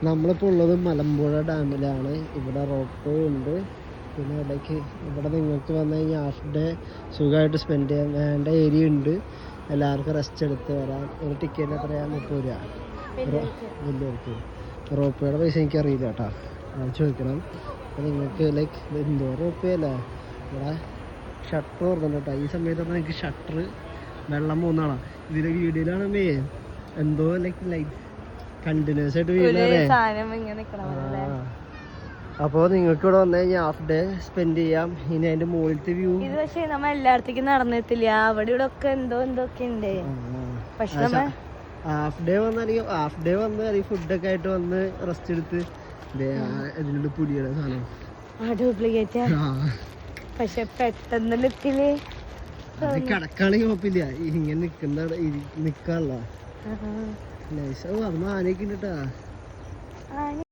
നമ്മളിപ്പോൾ ഉള്ളത് മലമ്പുഴ ഡാമിലാണ്. ഇവിടെ റോപ്പ് ഉണ്ട്. പിന്നെ ഇടയ്ക്ക് ഇവിടെ നിങ്ങൾക്ക് വന്നു കഴിഞ്ഞാൽ ഹാഫ് ഡേ സുഖമായിട്ട് സ്പെൻഡ് ചെയ്യാൻ വേണ്ട ഏരിയ ഉണ്ട്. എല്ലാവർക്കും റെസ്റ്റ് എടുത്ത് വരാം. ഒരു ടിക്കറ്റ് എത്രയാണ്? 30 രൂപ വലിയവർക്ക്. റോപ്പയുടെ പൈസ എനിക്കറിയില്ല കേട്ടോ, അത് ചോദിക്കണം. അപ്പോൾ നിങ്ങൾക്ക് ലൈക്ക് എന്തോ റോപ്പയല്ലേ ഇവിടെ ഷട്ടർ ഓർമ്മ കേട്ടോ. ഈ സമയത്ത് നിങ്ങൾക്ക് ഷട്ടർ വെള്ളം പോകുന്നതാണ്. ഇതിലെ വീഡിയോയിലാണേ എന്തോ ലൈക്ക് കണ്ടിന്യൂസ് ആയിട്ട് വീഴാറേ. അപ്പോൾ നിങ്ങൾക്ക് ഇവിടെ വന്നു കഴിഞ്ഞാൽ ഹാഫ് ഡേ സ്പെൻഡ് ചെയ്യാം. ഇനി അതിന്റെ മുകളിലത്തെ വ്യൂ ഇത് പക്ഷേ നമ്മൾ എല്ലായിടത്തേക്കും നടന്നെത്തില്ല. അവിടെ ഇവിടെ ഒക്കെ എന്തൊക്കെ ഉണ്ട്. പക്ഷെ ഹാഫ് ഡേ വന്നാൽ ഫുഡൊക്കെ ആയിട്ട് വന്ന് റെസ്റ്റ് എടുത്ത് ഇതിനുള്ള പുലിയുടെ സാധനം ഡ്യൂപ്ലിക്കേറ്റ്. പക്ഷെ പെട്ടെന്ന് ലുക്കില് കിടക്കാണെങ്കിൽ കുഴപ്പമില്ല, ഇങ്ങനെ നിക്കാനുള്ള അത് മാനൊക്കെ ഉണ്ട് കേട്ടാ.